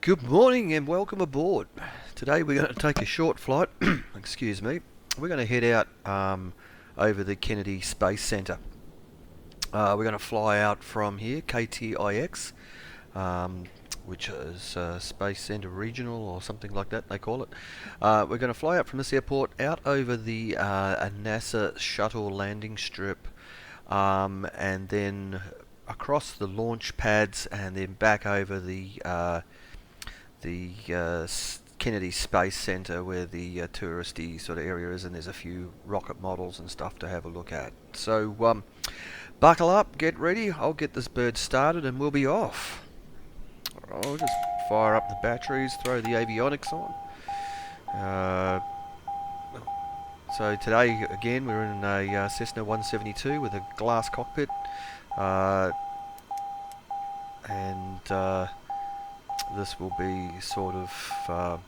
Good morning and welcome aboard. Today we're going to take a short flight, excuse me. We're going to head out over the Kennedy Space Center. We're going to fly out from here, KTIX, which is Space Center Regional or something like that they call it. We're going to fly out from this airport out over the NASA Shuttle landing strip, and then across the launch pads and then back over the Kennedy Space Center where the touristy sort of area is, and there's a few rocket models and stuff to have a look at. So buckle up, get ready, I'll get this bird started and we'll be off. I'll just fire up the batteries, throw the avionics on. So today again we're in a Cessna 172 with a glass cockpit, and this will be sort of our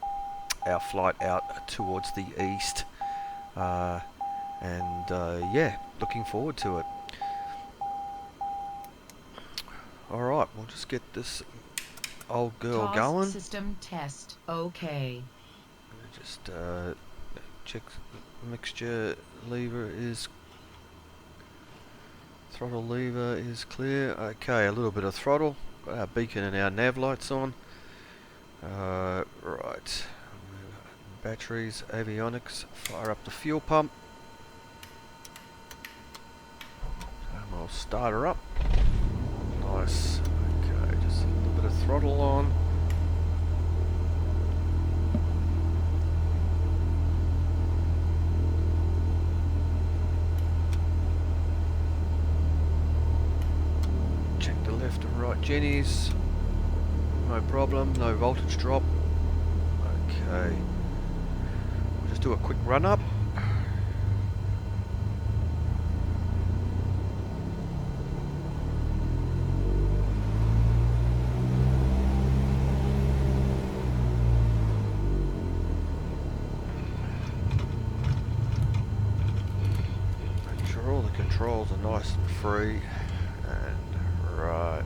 flight out towards the east, and yeah, looking forward to it. Alright, we'll just get this old girl going. System test. Okay. Just check the mixture lever is, throttle lever is clear. Okay, a little bit of throttle. Got our beacon and our nav lights on. Right, batteries, avionics, fire up the fuel pump, and we'll start her up. Nice. Okay, just a little bit of throttle on. Check the left and right jennies. No problem, no voltage drop. Okay, we'll just do a quick run up. Make sure all the controls are nice and free. And right.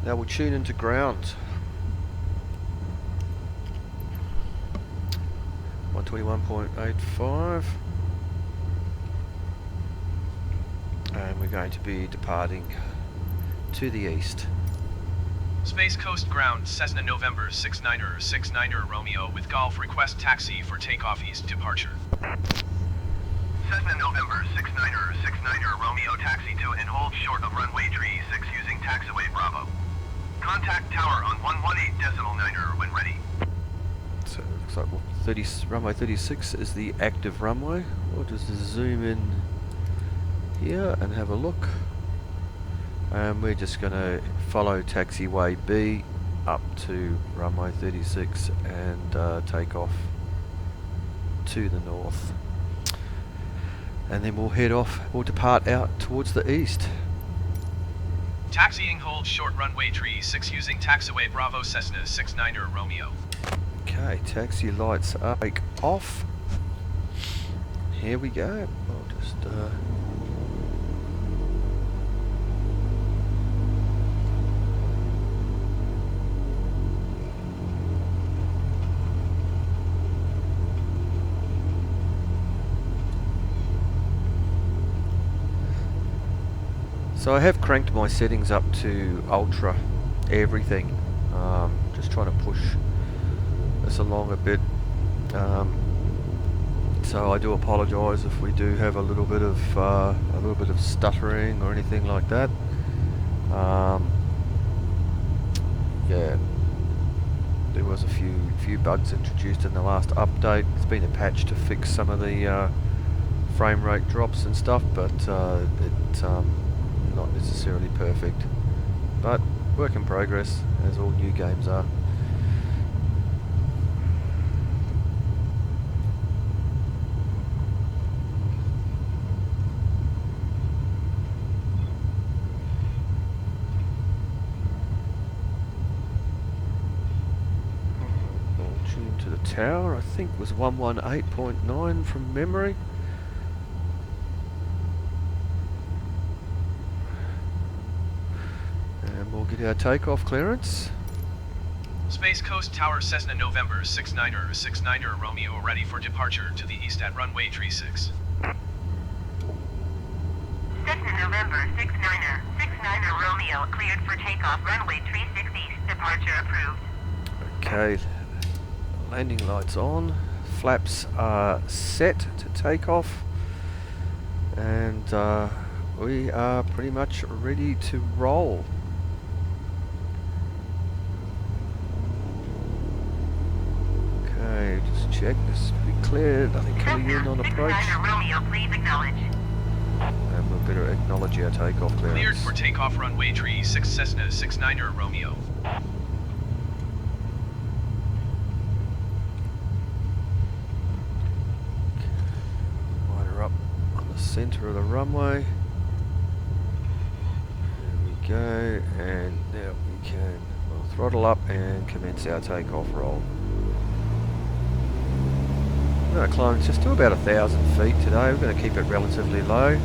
Now we'll tune into ground. 121.85. And we're going to be departing to the east. Space Coast Ground, Cessna November 69er Romeo with Golf request taxi for takeoff east departure. Cessna November 69er Romeo taxi to and hold short of runway 36 using taxiway Bravo. Contact tower on 118.9er when ready. So it looks like runway 36 is the active runway. We'll just zoom in here and have a look. And we're just going to follow taxiway B up to runway 36 and take off to the north. And then we'll depart out towards the east. Taxiing hold short runway 36 using taxiway Bravo Cessna 69er Romeo. Okay, taxi lights are off. Here we go. I'll just so I have cranked my settings up to ultra, everything. Just trying to push this along a bit. So I do apologise if we do have a little bit of stuttering or anything like that. Yeah, there was a few bugs introduced in the last update. There's been a patch to fix some of the frame rate drops and stuff, but it's not necessarily perfect. But work in progress, as all new games are. Tune to the tower, I think was 118.9 from memory. And we'll get our takeoff clearance. Space Coast Tower Cessna November 69er Romeo ready for departure to the east at runway 36. Cessna November 69er Romeo cleared for takeoff runway 36 east, departure approved. Okay, landing lights on, flaps are set to take off, and we are pretty much ready to roll. Okay, just check this to be clear, nothing coming in on approach. 69er Romeo, please acknowledge. And we better acknowledge our takeoff clearance. Cleared for takeoff runway 36 Cessna 69er Romeo. Line her up on the center of the runway. There we go, and now we can throttle up and commence our takeoff roll. We're going to climb just to about 1,000 feet today. We're going to keep it relatively low.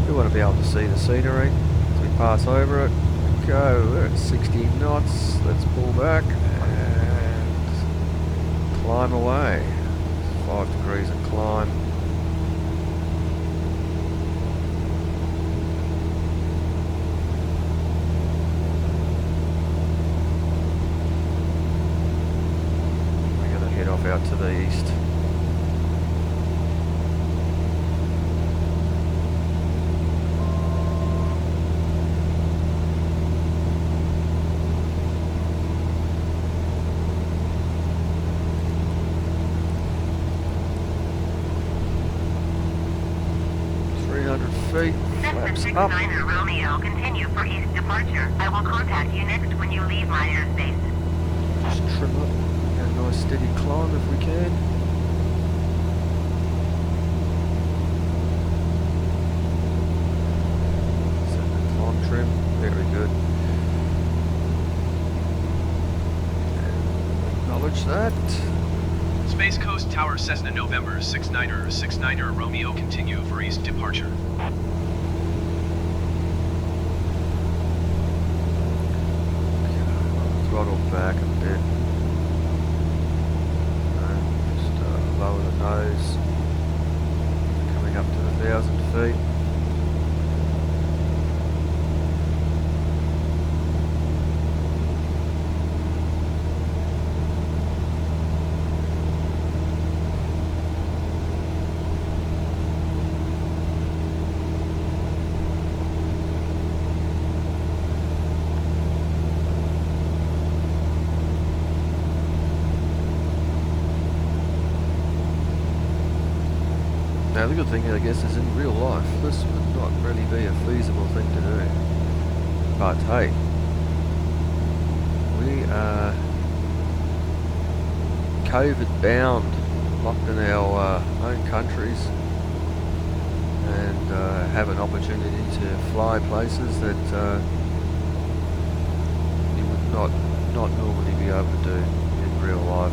We want to be able to see the scenery as we pass over it. Go, we're at 60 knots. Let's pull back and climb away. 5 degrees of climb. Out to the east. Feet, flaps Cessna up. 69er Romeo, continue for east departure. I will contact you next when you leave my airspace. Just trim up. Get a nice steady climb if we can. Set the climb trim, very good. And acknowledge that. Space Coast Tower Cessna November 69er Romeo continue for east departure. Throttle back a bit. Just lower the nose. Coming up to 1,000 feet. Now the good thing, I guess, is in real life, this would not really be a feasible thing to do. But hey, we are COVID bound, locked in our own countries, and have an opportunity to fly places that you would not normally be able to do in real life.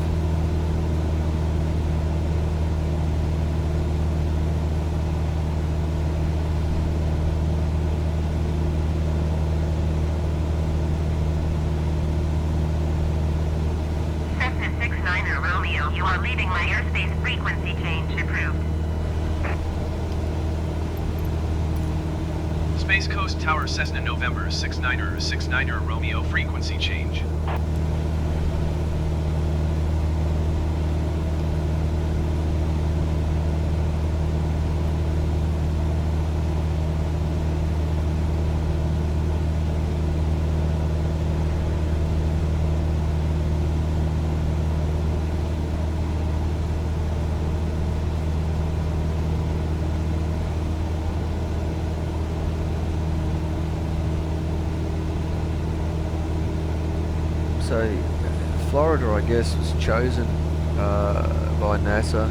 You are leaving my airspace. Frequency change approved. Space Coast Tower Cessna November 69er Romeo frequency change. So, Florida, I guess, was chosen by NASA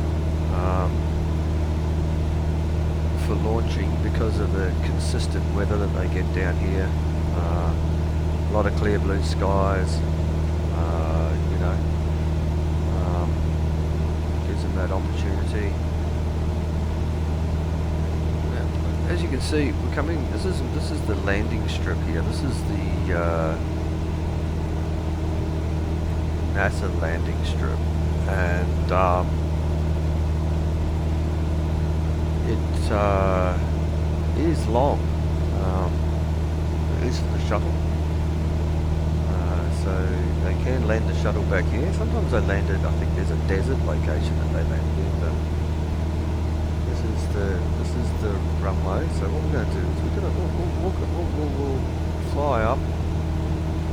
for launching because of the consistent weather that they get down here. A lot of clear blue skies, you know, gives them that opportunity. as you can see, we're coming. This is the landing strip here. This is the NASA landing strip, and it is long. It is for the shuttle. So they can land the shuttle back here. Sometimes they land it. I think there's a desert location that they land in, but this is the runway. So what we're going to do is we'll fly up.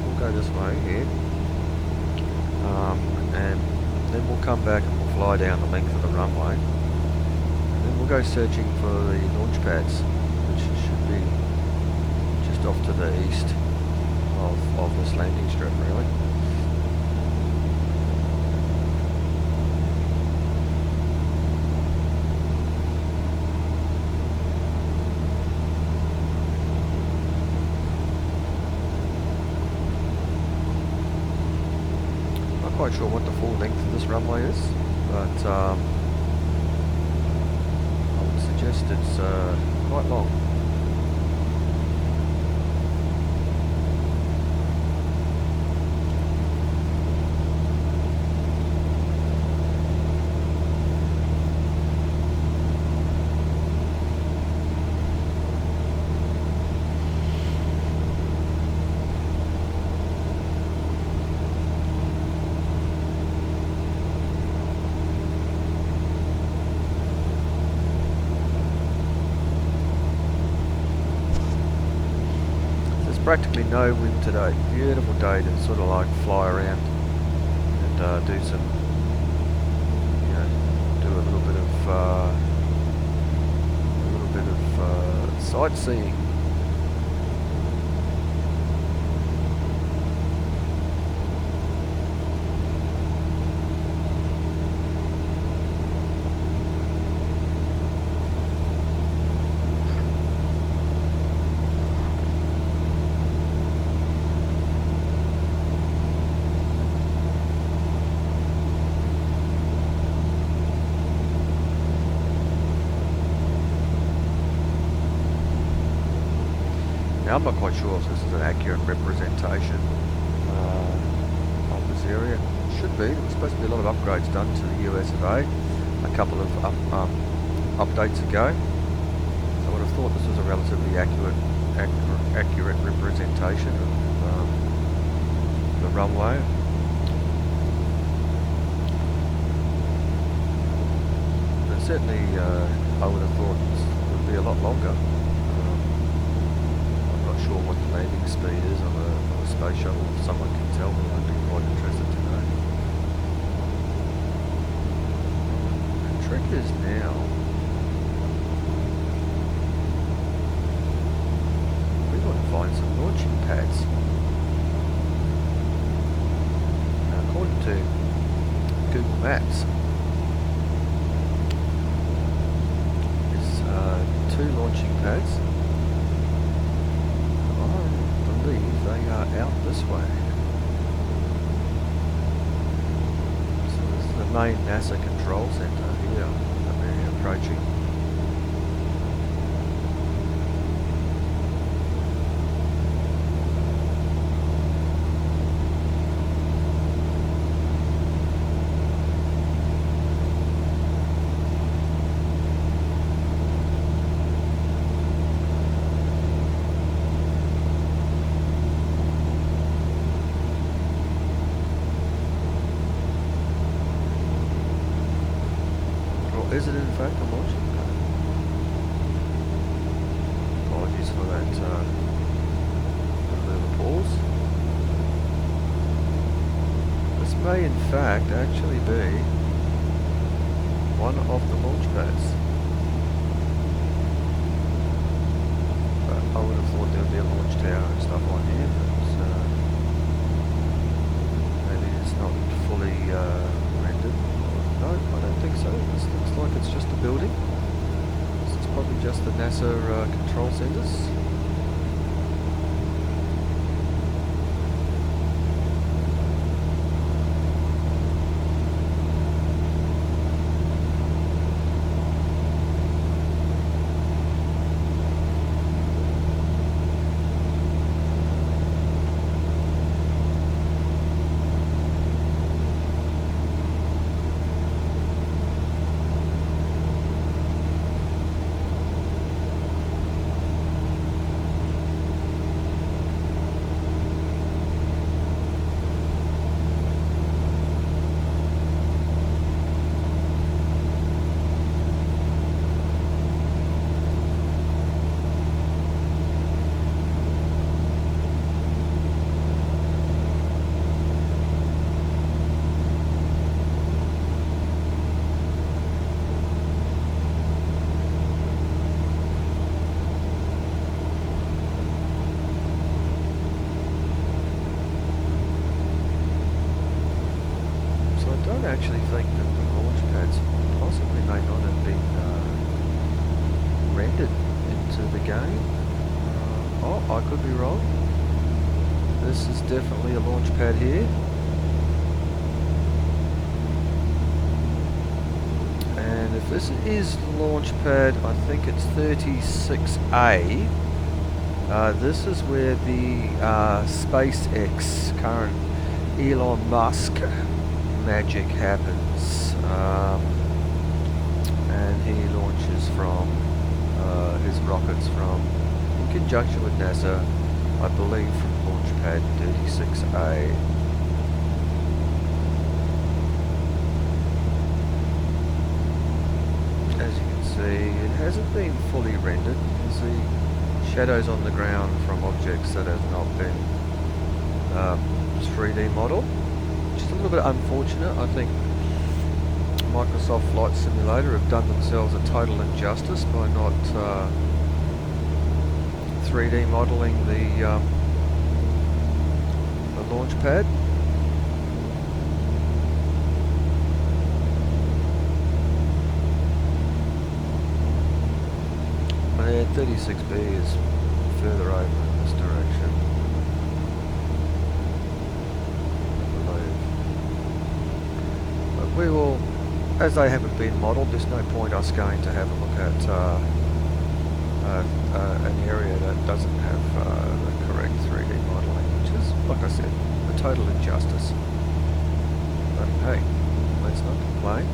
We'll go this way here, and then we'll come back and we'll fly down the length of the runway, and then we'll go searching for the launch pads, which should be just off to the east of this landing strip, really. Not quite sure what the full length of this runway is, but I would suggest it's quite long. Practically no wind today. Beautiful day to sort of like fly around and do some, do a little bit of sightseeing. Now I'm not quite sure if this is an accurate representation of this area. It should be. There's supposed to be a lot of upgrades done to the US of A a couple of updates ago. So I would have thought this was a relatively accurate representation of the runway. But certainly I would have thought this would be a lot longer. Sure what the landing speed is on a space shuttle. If someone can tell me, I'd be quite interested to know. The trick is now we want to find some launching pads. Now, according to Google Maps, there's 2 launching pads. They are out this way. So this is the main NASA control center here that we're approaching. Is it in fact a launching pad? Apologies for that little pause. This may in fact actually be one of the launch pads. But I would have thought there would be a launch tower and stuff on here, but maybe it's not fully rendered. No, I don't think so. This looks like it's just a building. This is probably just the NASA control centers. actually think that the launch pads possibly may not have been rendered into the game. Oh, I could be wrong. This is definitely a launch pad here. And if this is launch pad, I think it's 36A. This is where the SpaceX current Elon Musk magic happens. And he launches from his rockets from, in conjunction with NASA, I believe from launch pad 36A. As you can see, it hasn't been fully rendered. You can see shadows on the ground from objects that have not been 3D modelled, which is a little bit unfortunate. I think Microsoft Flight Simulator have done themselves a total injustice by not 3D modelling the launch pad. And 36B is further over in this direction, I believe. But we will, as they haven't been modelled, there's no point us going to have a look at an area that doesn't have the correct 3D modelling, which is, like I said, a total injustice. But hey, let's not complain.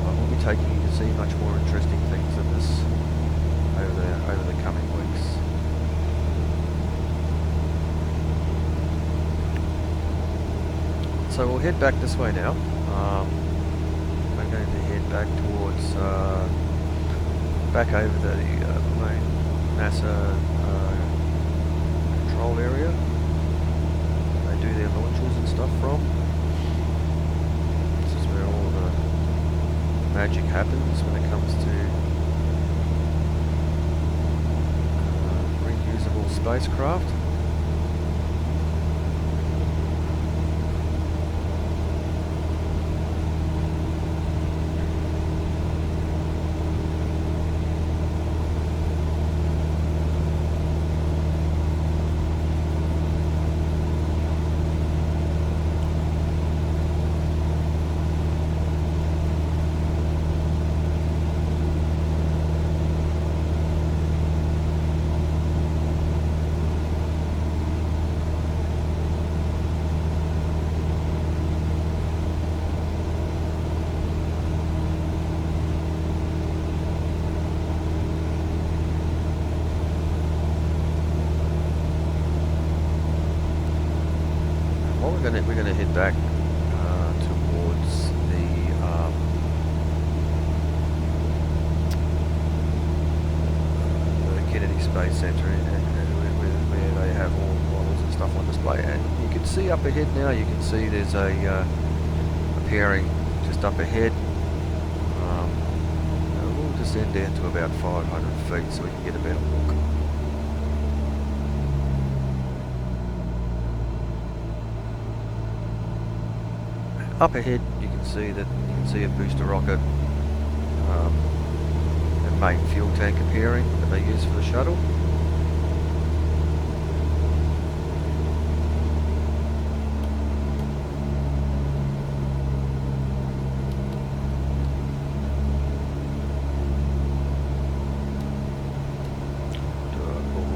I will be taking you to see much more interesting things than this over the coming weeks. So we'll head back this way now. We're going to head back towards back over the main NASA control area. They do their launches and stuff from. This is where all the magic happens when it comes to reusable spacecraft. We're gonna head back towards the Kennedy Space Center, where they have all the models and stuff on display. And you can see up ahead now. You can see there's a pairing just up ahead. We'll descend down to about 500 feet so we can get a better look. Up ahead, you can see a booster rocket and main fuel tank appearing that they use for the shuttle.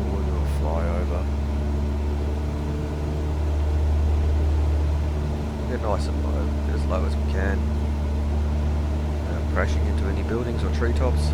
We'll do a flyover. Get nice and low, as low as we can, crashing into any buildings or treetops.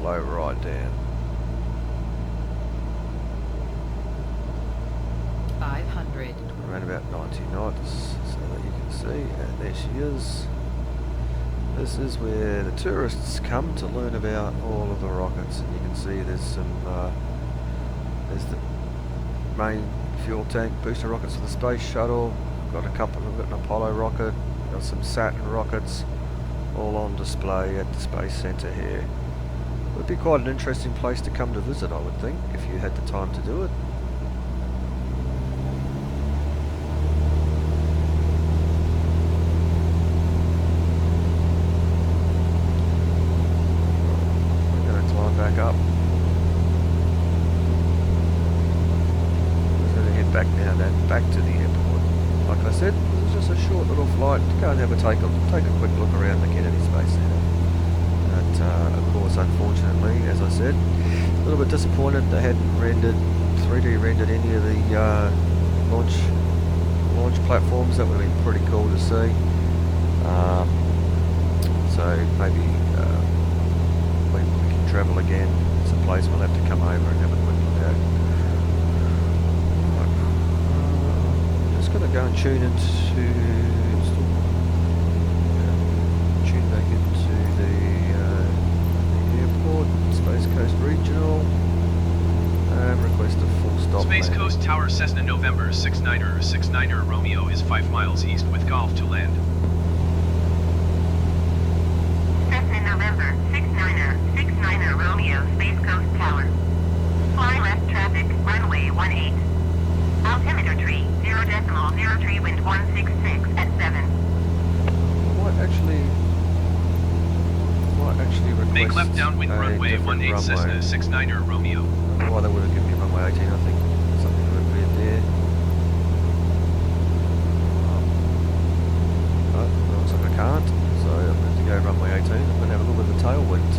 slow right down. 500. Around about 90 knots, so that you can see, and there she is. This is where the tourists come to learn about all of the rockets, and you can see there's some, there's the main fuel tank booster rockets for the space shuttle. Got a couple, we've got an Apollo rocket, got some Saturn rockets, all on display at the Space Centre here. Would be quite an interesting place to come to visit, I would think, if you had the time to do it. We're going to climb back up. We're going to head back now then, back to the airport. Like I said, this is just a short little flight to go and have take a quick look around the Kennedy Space Centre. But of course, unfortunately, as I said, a little bit disappointed they hadn't 3D rendered any of the launch platforms. That would have been pretty cool to see. So maybe when we can travel again, it's a place we'll have to come over and have a quick look at. Going to go and tune back into the airport, Space Coast Regional, and request a full stop. Space landing. Coast Tower Cessna November 69er Romeo is 5 miles east with Golf to land. Cessna November 69er Romeo, Space Coast Tower. Fly left traffic, runway 18. Altimeter tree, 0.03, wind 166 at 7. Might actually request Make left downwind a runway different 18 runway. Cessna 69er Romeo. I don't know why they would have given me runway 18, I think something a bit weird there. But it looks like I can't, so I'm going to go runway 18. I'm going to have a little bit of a tailwind,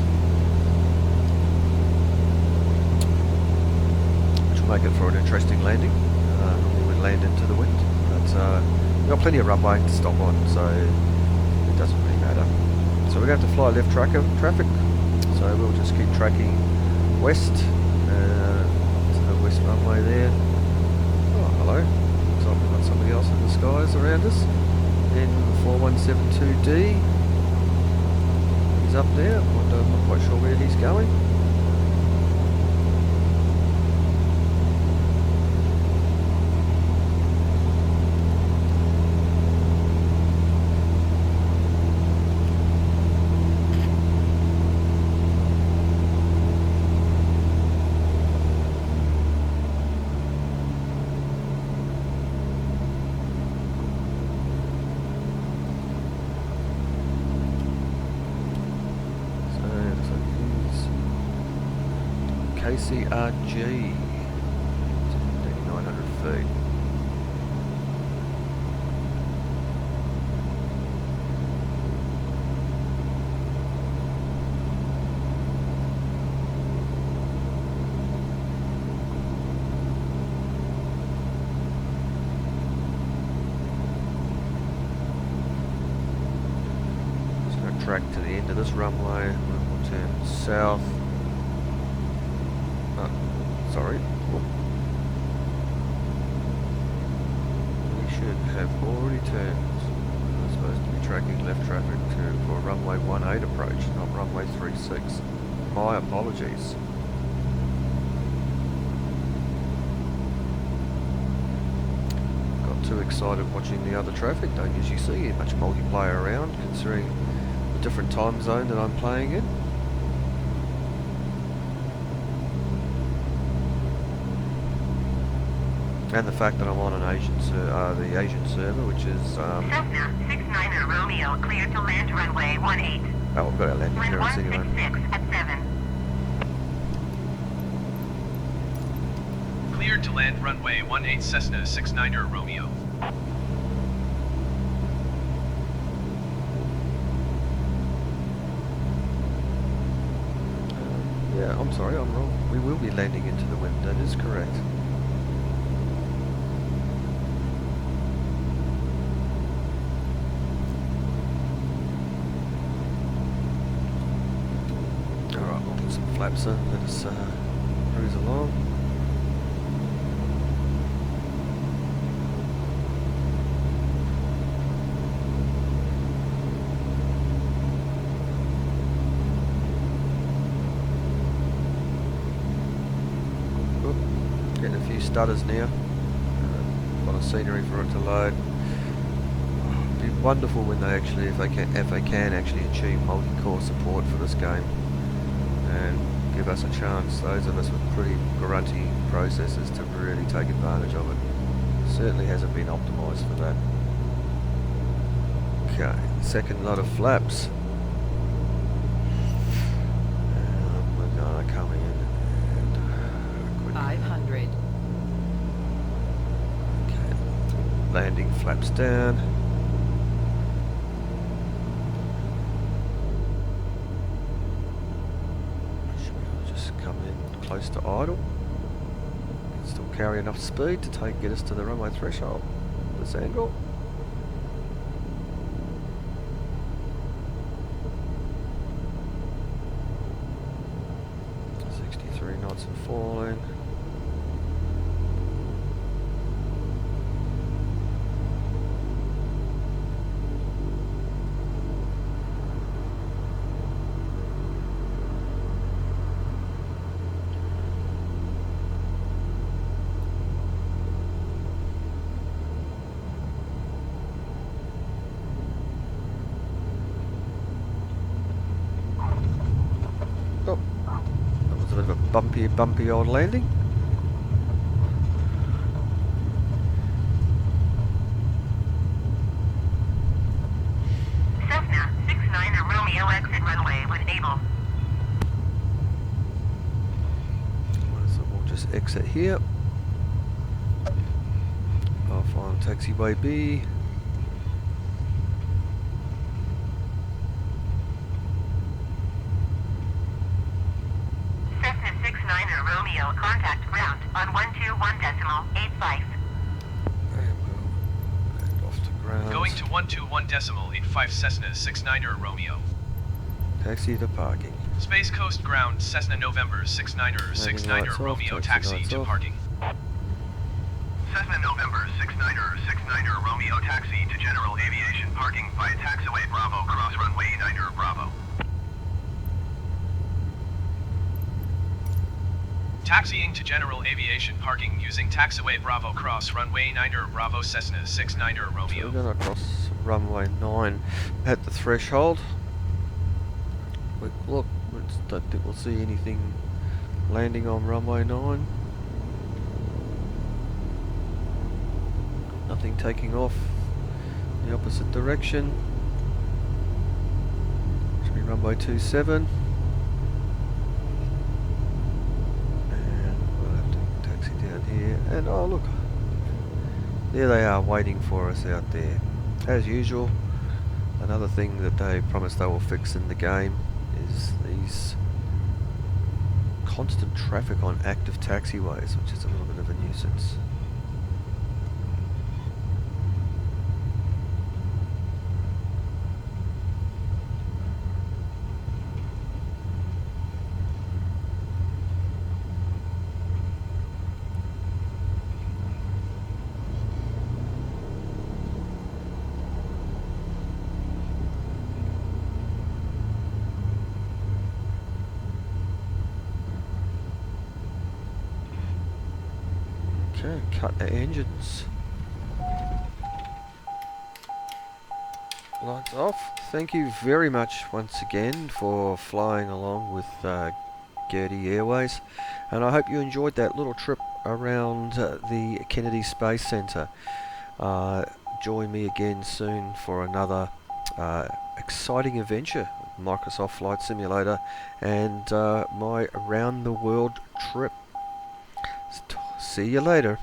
which will make it for an interesting landing. Normally we'd land into the wind, but we've got plenty of runway to stop on, so it doesn't really matter. So we're going to have to fly left traffic, so we'll just keep tracking west to the west runway there. Oh, hello. Looks like we've got somebody else in the skies around us. Then 4172D. He's up there. I'm not quite sure where he's going. KCRG, 900 feet. Just going to track to the end of this runway, and we'll turn south. Sorry. We should have already turned. We're supposed to be tracking left traffic for runway 18 approach, not runway 36. My apologies. Got too excited watching the other traffic. Don't usually see much multiplayer around, considering the different time zone that I'm playing in. And the fact that I'm on an the Asian server, which is Cessna 69er Romeo, cleared to land runway 18. oh, we've got our landing Wind clearance anyway. 166 at 7. Cleared to land runway 18 Cessna 69er Romeo. Yeah, I'm sorry, I'm wrong. We will be landing into the wind. That is correct. flaps in, let us cruise along. Oop, getting a few stutters now. A lot of scenery for it to load. It'd be wonderful when they actually, if they can actually achieve multi-core support for this game and give us a chance, those of us with pretty grunty processors, to really take advantage of it. Certainly hasn't been optimised for that. Okay, second lot of flaps. We're gonna come in and quick 500. landing flaps down. Should we just come in close to idle? Still carry enough speed to get us to the runway threshold. This angle. Knots and falling. Oh. A bit of a bumpy old landing. Cessna 69 Romeo exit runway when able. So we'll just exit here. Off on taxiway B. Cessna 69 Romeo contact ground on 121.85. And we'll land off to ground. Going to 121.85 Cessna 69er Romeo. Taxi to parking. Space Coast Ground Cessna November 69er Landing 69er lights off, Romeo taxi taxi lights to off. parking. Cessna November 69er Romeo taxi to general aviation parking via taxiway Bravo cross runway 9er Bravo. Taxiing to general aviation parking using taxiway Bravo cross runway 9er Bravo Cessna 69er So we're Romeo. going to cross runway 9 at the threshold. Quick look, don't think we'll see anything landing on runway 9. Nothing taking off in the opposite direction. Should be runway 27. And we'll have to taxi down here. And oh look, there they are waiting for us out there. As usual, another thing that they promised they will fix in the game is these constant traffic on active taxiways, which is a little bit of a nuisance. Okay, cut our engines. Lights off. Thank you very much once again for flying along with Gertie Airways, and I hope you enjoyed that little trip around the Kennedy Space Center. Join me again soon for another exciting adventure with Microsoft Flight Simulator and my around the world trip. See you later.